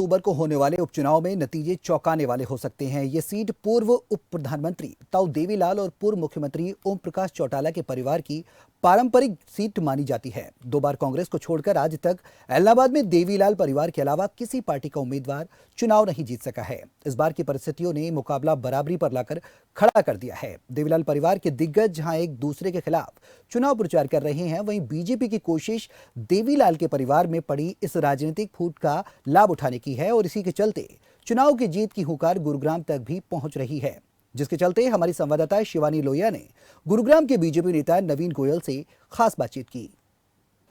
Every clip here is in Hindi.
अक्टूबर को होने वाले उपचुनाव में नतीजे चौंकाने वाले हो सकते हैं। ये सीट पूर्व उप प्रधानमंत्री ताऊ देवीलाल और पूर्व मुख्यमंत्री ओम प्रकाश चौटाला के परिवार की पारंपरिक सीट मानी जाती है। 2 बार कांग्रेस को छोड़कर आज तक इलाहाबाद में देवीलाल परिवार के अलावा किसी पार्टी का उम्मीदवार चुनाव नहीं जीत सका है। इस बार की परिस्थितियों ने मुकाबला बराबरी पर लाकर खड़ा कर दिया है। देवीलाल परिवार के दिग्गज जहां एक दूसरे के खिलाफ चुनाव प्रचार कर रहे हैं, वहीं बीजेपी की कोशिश देवीलाल के परिवार में पड़ी इस राजनीतिक फूट का लाभ उठाने की है और इसी के चलते चुनाव की जीत की हुंकार गुरुग्राम तक भी पहुंच रही है, जिसके चलते हमारी संवाददाता शिवानी लोहिया ने गुरुग्राम के बीजेपी नेता नवीन गोयल से खास बातचीत की।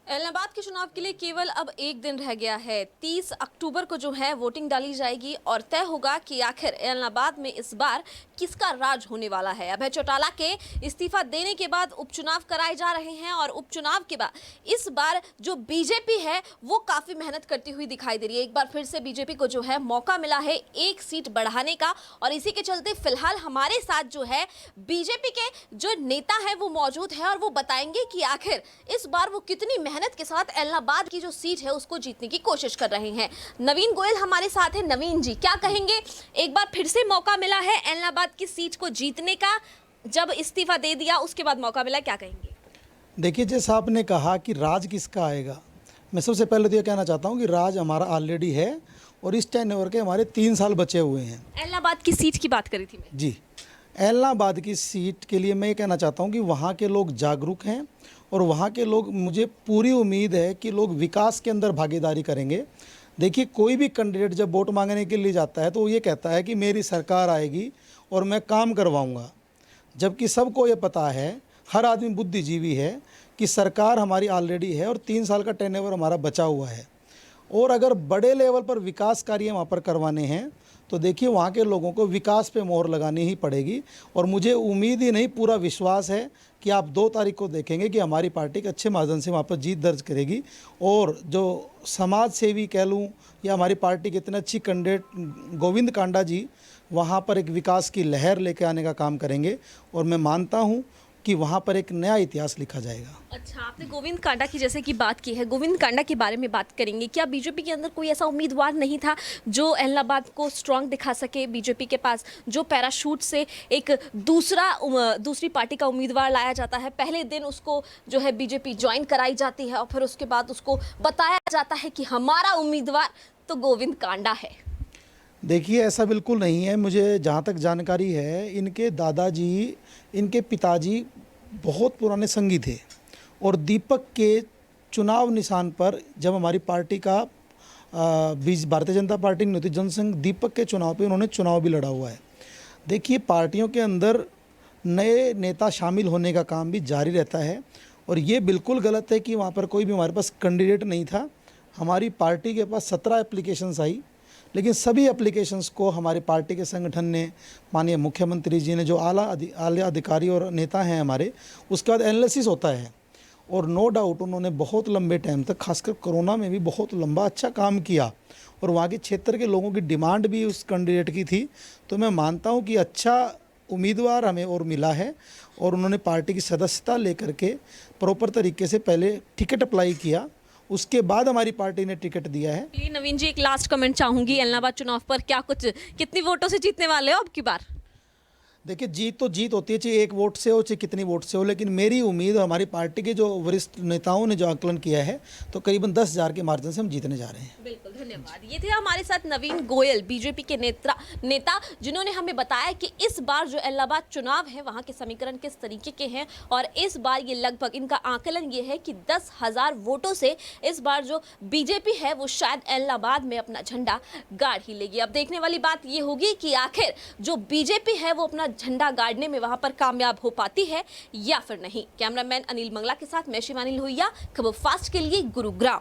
इलाहाबाद के चुनाव के लिए केवल अब एक दिन रह गया है। 30 अक्टूबर को जो है वोटिंग डाली जाएगी और तय होगा कि आखिर इलाहाबाद में इस बार किसका राज होने वाला है। अभय चौटाला के इस्तीफा देने के बाद उपचुनाव कराए जा रहे हैं और उपचुनाव के बाद इस बार जो बीजेपी है वो काफी मेहनत करती हुई दिखाई दे रही है। एक बार फिर से बीजेपी को जो है मौका मिला है एक सीट बढ़ाने का और इसी के चलते फिलहाल हमारे साथ जो है बीजेपी के जो नेता है वो मौजूद है और वो बताएंगे कि आखिर इस बार वो कितनी मेहनत के साथ इलाहाबाद की जो सीट है उसको जीतने की कोशिश कर रहे हैं। नवीन गोयल हमारे साथ है। नवीन जी, क्या कहेंगे, एक बार फिर से मौका मिला है इलाहाबाद की सीट को जीतने का, जब इस्तीफा दे दिया उसके बाद मौका मिला, क्या कहेंगे? देखिए, जैसा आपने कहा कि राज किसका आएगा, मैं सबसे पहले तो ये कहना चाहता हूँ कि राज हमारा ऑलरेडी है और इस टेन्योर के हमारे 3 साल बचे हुए हैं। इलाहाबाद की सीट की बात करी थी मैं। जी, इलाहाबाद की सीट के लिए मैं ये कहना चाहता हूँ कि वहाँ के लोग जागरूक हैं और वहाँ के लोग, मुझे पूरी उम्मीद है कि लोग विकास के अंदर भागीदारी करेंगे। देखिए, कोई भी कैंडिडेट जब वोट मांगने के लिए जाता है तो वो ये कहता है कि मेरी सरकार आएगी और मैं काम करवाऊंगा, जबकि सबको ये पता है, हर आदमी बुद्धिजीवी है कि सरकार हमारी ऑलरेडी है और 3 साल का टेन्योर हमारा बचा हुआ है और अगर बड़े लेवल पर विकास कार्य वहाँ पर करवाने हैं तो देखिए वहाँ के लोगों को विकास पे मोहर लगानी ही पड़ेगी। और मुझे उम्मीद ही नहीं, पूरा विश्वास है कि आप 2 तारीख को देखेंगे कि हमारी पार्टी के अच्छे मार्जिन से वहाँ पर जीत दर्ज करेगी और जो समाज सेवी कह लूँ या हमारी पार्टी के इतने अच्छी कैंडिडेट गोविंद कांडा जी वहाँ पर एक विकास की लहर लेके आने का काम करेंगे और मैं मानता हूँ कि वहाँ पर एक नया इतिहास लिखा जाएगा। अच्छा, आपने गोविंद कांडा की जैसे कि बात की है, गोविंद कांडा के बारे में बात करेंगे। क्या बीजेपी के अंदर कोई ऐसा उम्मीदवार नहीं था जो इलाहाबाद को स्ट्रांग दिखा सके? बीजेपी के पास जो पैराशूट से एक दूसरी पार्टी का उम्मीदवार लाया जाता है, पहले दिन उसको जो है बीजेपी ज्वाइन कराई जाती है और फिर उसके बाद उसको बताया जाता है कि हमारा उम्मीदवार तो गोविंद कांडा है। देखिए, ऐसा बिल्कुल नहीं है। मुझे जहाँ तक जानकारी है, इनके दादाजी, इनके पिताजी बहुत पुराने संगी थे और दीपक के चुनाव निशान पर जब हमारी पार्टी का भारतीय जनता पार्टी न्योती जनसंघ दीपक के चुनाव पे उन्होंने चुनाव भी लड़ा हुआ है। देखिए, पार्टियों के अंदर नए नेता शामिल होने का काम भी जारी रहता है और ये बिल्कुल गलत है कि वहाँ पर कोई भी हमारे पास कैंडिडेट नहीं था। हमारी पार्टी के पास 17 एप्लीकेशंस आई, लेकिन सभी एप्लीकेशंस को हमारी पार्टी के संगठन ने, माननीय मुख्यमंत्री जी ने, जो आला अधिकारी और नेता हैं हमारे, उसके बाद एनालिसिस होता है और नो डाउट उन्होंने बहुत लंबे टाइम तक, खासकर कोरोना में भी बहुत लंबा अच्छा काम किया और वहाँ के क्षेत्र के लोगों की डिमांड भी उस कैंडिडेट की थी। तो मैं मानता हूँ कि अच्छा उम्मीदवार हमें और मिला है और उन्होंने पार्टी की सदस्यता लेकर के प्रॉपर तरीके से पहले टिकट अप्लाई किया, उसके बाद हमारी पार्टी ने टिकट दिया है। नवीन जी, एक लास्ट कमेंट चाहूंगी इलाहाबाद चुनाव पर, क्या कितनी वोटों से जीतने वाले हो अब की बार? देखिए, जीत तो जीत होती है, चाहे 1 वोट से हो चाहे कितनी वोट से हो, लेकिन मेरी उम्मीद और हमारी पार्टी के जो वरिष्ठ नेताओं ने जो आकलन किया है तो करीबन 10,000 के मार्जिन से हम जीतने जा रहे हैं। बिल्कुल, धन्यवाद। ये थे हमारे साथ नवीन गोयल, बीजेपी के नेता, जिन्होंने हमें बताया कि इस बार जो इलाहाबाद चुनाव है वहाँ के समीकरण किस तरीके के हैं और इस बार ये लगभग, इनका आकलन ये है कि 10,000 वोटों से इस बार जो बीजेपी है वो शायद इलाहाबाद में अपना झंडा गाड़ ही लेगी। अब देखने वाली बात ये होगी कि आखिर जो बीजेपी है वो अपना झंडा गाड़ने में वहां पर कामयाब हो पाती है या फिर नहीं। कैमरामैन अनिल मंगला के साथ मैं शिवानी लोहिया, खबर फास्ट के लिए, गुरुग्राम।